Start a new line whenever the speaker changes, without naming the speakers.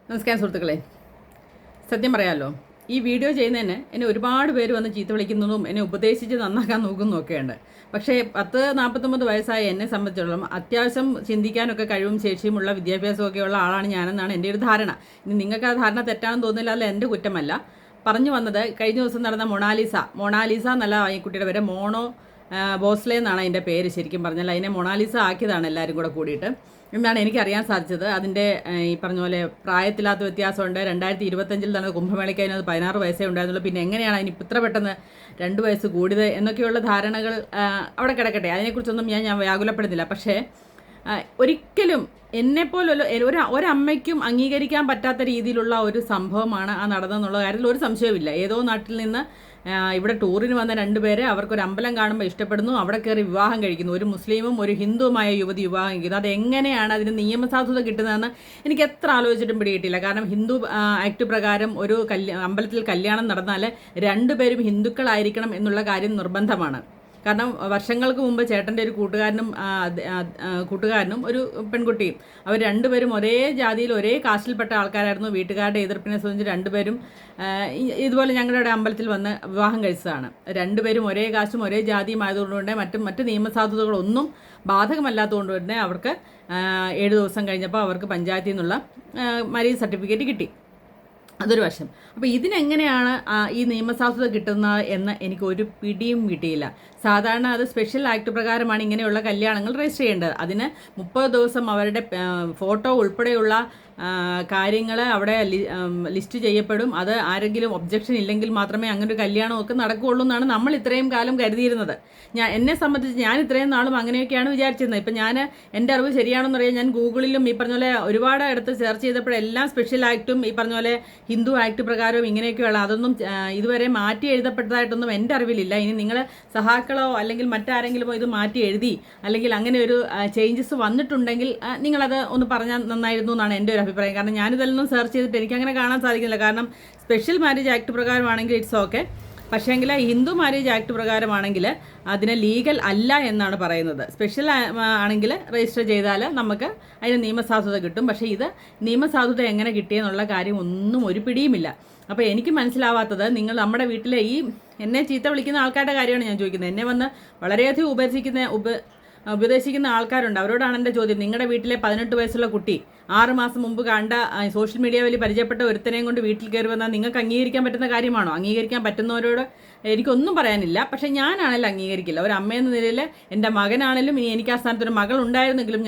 നമസ്കാരം സുഹൃത്തുക്കളെ. സത്യം പറയാമല്ലോ, ഈ വീഡിയോ ചെയ്യുന്നതിന് എന്നെ ഒരുപാട് പേര് വന്ന് ചീത്ത വിളിക്കുന്നതും എന്നെ ഉപദേശിച്ച് നന്നാക്കാൻ നോക്കുന്നതൊക്കെയുണ്ട്. പക്ഷേ 49 വയസ്സായ എന്നെ സംബന്ധിച്ചിടത്തോളം അത്യാവശ്യം ചിന്തിക്കാനൊക്കെ കഴിവും ശേഷിയുമുള്ള വിദ്യാഭ്യാസമൊക്കെയുള്ള ആളാണ് ഞാനെന്നാണ് എൻ്റെ ഒരു ധാരണ. ഇനി നിങ്ങൾക്ക് ആ ധാരണ തെറ്റാണെന്ന് തോന്നുന്നില്ല, അല്ല എൻ്റെ കുറ്റമല്ല. പറഞ്ഞു വന്നത്, കഴിഞ്ഞ ദിവസം നടന്ന മൊണാലിസ എന്നല്ല ഈ കുട്ടിയുടെ പേര്, ബോസ്ലെ എന്നാണ് അതിൻ്റെ പേര്. ശരിക്കും പറഞ്ഞാൽ അതിനെ മൊണാലിസ ആക്കിയതാണ് എല്ലാവരും കൂടെ കൂടിയിട്ട് എന്നാണ് എനിക്കറിയാൻ സാധിച്ചത്. അതിൻ്റെ ഈ പറഞ്ഞ പോലെ പ്രായത്തിലാത്ത വ്യത്യാസമുണ്ട്. 2025 നടന്ന കുംഭമേളയ്ക്ക് അതിനകത്ത് 16 വയസ്സേ ഉണ്ടായിരുന്നുള്ളൂ. പിന്നെ എങ്ങനെയാണ് അതിന് ഇത്ര പെട്ടെന്ന് 2 വയസ്സ് കൂടിയത് എന്നൊക്കെയുള്ള ധാരണകൾ അവിടെ കിടക്കട്ടെ. അതിനെക്കുറിച്ചൊന്നും ഞാൻ വ്യാകുലപ്പെടുന്നില്ല. പക്ഷേ ഒരിക്കലും എന്നെപ്പോലുള്ള ഒരമ്മയ്ക്കും അംഗീകരിക്കാൻ പറ്റാത്ത രീതിയിലുള്ള ഒരു സംഭവമാണ് ആ നടന്നതെന്നുള്ള കാര്യത്തിൽ ഒരു സംശയവുമില്ല. ഏതോ നാട്ടിൽ നിന്ന് ഇവിടെ ടൂറിന് വന്ന 2 പേരെ അവർക്കൊരു അമ്പലം കാണുമ്പോൾ ഇഷ്ടപ്പെടുന്നു, അവിടെ കയറി വിവാഹം കഴിക്കുന്നു. ഒരു മുസ്ലിമും ഒരു ഹിന്ദുവുമായ യുവതി വിവാഹം കഴിക്കുന്നു. അതെങ്ങനെയാണ് അതിന് നിയമസാധുത കിട്ടുന്നതെന്ന് എനിക്ക് എത്ര ആലോചിച്ചിട്ടും പിടികിട്ടില്ല. കാരണം ഹിന്ദു ആക്ട് പ്രകാരം ഒരു അമ്പലത്തിൽ കല്യാണം നടന്നാൽ 2 പേരും ഹിന്ദുക്കളായിരിക്കണം എന്നുള്ള കാര്യം നിർബന്ധമാണ്. കാരണം വർഷങ്ങൾക്ക് മുമ്പ് ചേട്ടൻ്റെ ഒരു കൂട്ടുകാരനും ഒരു പെൺകുട്ടിയും, അവർ 2 പേരും ഒരേ ജാതിയിൽ ഒരേ കാസ്റ്റിൽപ്പെട്ട ആൾക്കാരായിരുന്നു. വീട്ടുകാരുടെ എതിർപ്പിനെ സംബന്ധിച്ച് 2 പേരും ഇതുപോലെ ഞങ്ങളുടെ അമ്പലത്തിൽ വന്ന് വിവാഹം കഴിച്ചതാണ്. 2 പേരും ഒരേ കാസ്റ്റും ഒരേ ജാതിയും ആയതുകൊണ്ട് മറ്റ് നിയമസാധുതകളൊന്നും ബാധകമല്ലാത്തതുകൊണ്ട് തന്നെ അവർക്ക് 7 ദിവസം കഴിഞ്ഞപ്പോൾ അവർക്ക് പഞ്ചായത്തിൽ നിന്നുള്ള മാരേജ് സർട്ടിഫിക്കറ്റ് കിട്ടി. അതൊരു വശം. അപ്പോൾ ഇതിനെങ്ങനെയാണ് ഈ നിയമസാധുത കിട്ടുന്നത് എന്ന് എനിക്ക് ഒരു പിടിയും കിട്ടിയില്ല. സാധാരണ അത് സ്പെഷ്യൽ ആക്ട് പ്രകാരമാണ് ഇങ്ങനെയുള്ള കല്യാണങ്ങൾ രജിസ്റ്റർ ചെയ്യേണ്ടത്. അതിന് 30 ദിവസം അവരുടെ ഫോട്ടോ ഉൾപ്പെടെയുള്ള കാര്യങ്ങൾ അവിടെ ലിസ്റ്റ് ചെയ്യപ്പെടും. അത് ആരെങ്കിലും ഒബ്ജക്ഷൻ ഇല്ലെങ്കിൽ മാത്രമേ അങ്ങനെ ഒരു കല്യാണമൊക്കെ നടക്കുകയുള്ളൂ എന്നാണ് നമ്മൾ ഇത്രയും കാലം കരുതിയിരുന്നത്. എന്നെ സംബന്ധിച്ച് ഞാൻ ഇത്രയും നാളും അങ്ങനെയൊക്കെയാണ് വിചാരിച്ചിരുന്നത്. ഇപ്പം എൻ്റെ അറിവ് ശരിയാണെന്ന് അറിയാം. ഞാൻ ഗൂഗിളിലും ഈ പറഞ്ഞ പോലെ ഒരുപാട് അടുത്ത് സെർച്ച് ചെയ്തപ്പോഴെല്ലാം സ്പെഷ്യൽ ആക്റ്റും ഈ പറഞ്ഞ പോലെ ഹിന്ദു ആക്ട് പ്രകാരവും ഇങ്ങനെയൊക്കെയുള്ള അതൊന്നും ഇതുവരെ മാറ്റി എഴുതപ്പെട്ടതായിട്ടൊന്നും എൻ്റെ അറിവിലില്ല. ഇനി നിങ്ങൾ സഹാക്കളോ അല്ലെങ്കിൽ മറ്റാരെങ്കിലുമോ ഇത് മാറ്റി എഴുതി അല്ലെങ്കിൽ അങ്ങനെ ഒരു ചേഞ്ചസ് വന്നിട്ടുണ്ടെങ്കിൽ നിങ്ങളത് ഒന്ന് പറഞ്ഞാൽ നന്നായിരുന്നു എന്നാണ് എൻ്റെ ഒരു അഭിപ്രായം. കാരണം ഞാനിതെല്ലാം സെർച്ച് ചെയ്തിട്ട് എനിക്കങ്ങനെ കാണാൻ സാധിക്കില്ല. കാരണം സ്പെഷ്യൽ മാരേജ് ആക്ട് പ്രകാരമാണെങ്കിൽ ഇറ്റ്സ് ഓക്കെ, പക്ഷേങ്കിൽ ഹിന്ദു മാരേജ് ആക്ട് പ്രകാരമാണെങ്കിൽ അതിന് ലീഗൽ അല്ല എന്നാണ് പറയുന്നത്. സ്പെഷ്യൽ ആണെങ്കിൽ രജിസ്റ്റർ ചെയ്താൽ നമുക്ക് അതിന് നിയമസാധുത കിട്ടും. പക്ഷേ ഇത് നിയമസാധുത എങ്ങനെ കിട്ടിയെന്നുള്ള കാര്യം ഒന്നും ഒരു പിടിയുമില്ല. അപ്പോൾ എനിക്ക് മനസ്സിലാവാത്തത്, നിങ്ങൾ നമ്മുടെ വീട്ടിലെ ഈ എന്നെ ചീത്ത വിളിക്കുന്ന ആൾക്കാരുടെ കാര്യമാണ് ഞാൻ ചോദിക്കുന്നത്. എന്നെ വന്ന് വളരെയധികം ഉപദേശിക്കുന്ന ആൾക്കാരുണ്ട്. അവരോടാണ് എൻ്റെ ചോദ്യം. നിങ്ങളുടെ വീട്ടിലെ 18 വയസ്സുള്ള കുട്ടി 6 മാസം മുമ്പ് കണ്ട സോഷ്യൽ മീഡിയ വഴി പരിചയപ്പെട്ട ഒരുത്തനെയും കൊണ്ട് വീട്ടിൽ കയറി വന്നാൽ നിങ്ങൾക്ക് അംഗീകരിക്കാൻ പറ്റുന്ന കാര്യമാണോ? അംഗീകരിക്കാൻ പറ്റുന്നവരോട് എനിക്കൊന്നും പറയാനില്ല. പക്ഷേ ഞാനാണെങ്കിലും അംഗീകരിക്കില്ല. ഒരു അമ്മയെന്ന നിലയിൽ എൻ്റെ മകനാണെങ്കിലും, ഇനി എനിക്ക് ആ സ്ഥാനത്തൊരു മകൾ ഉണ്ടായിരുന്നെങ്കിലും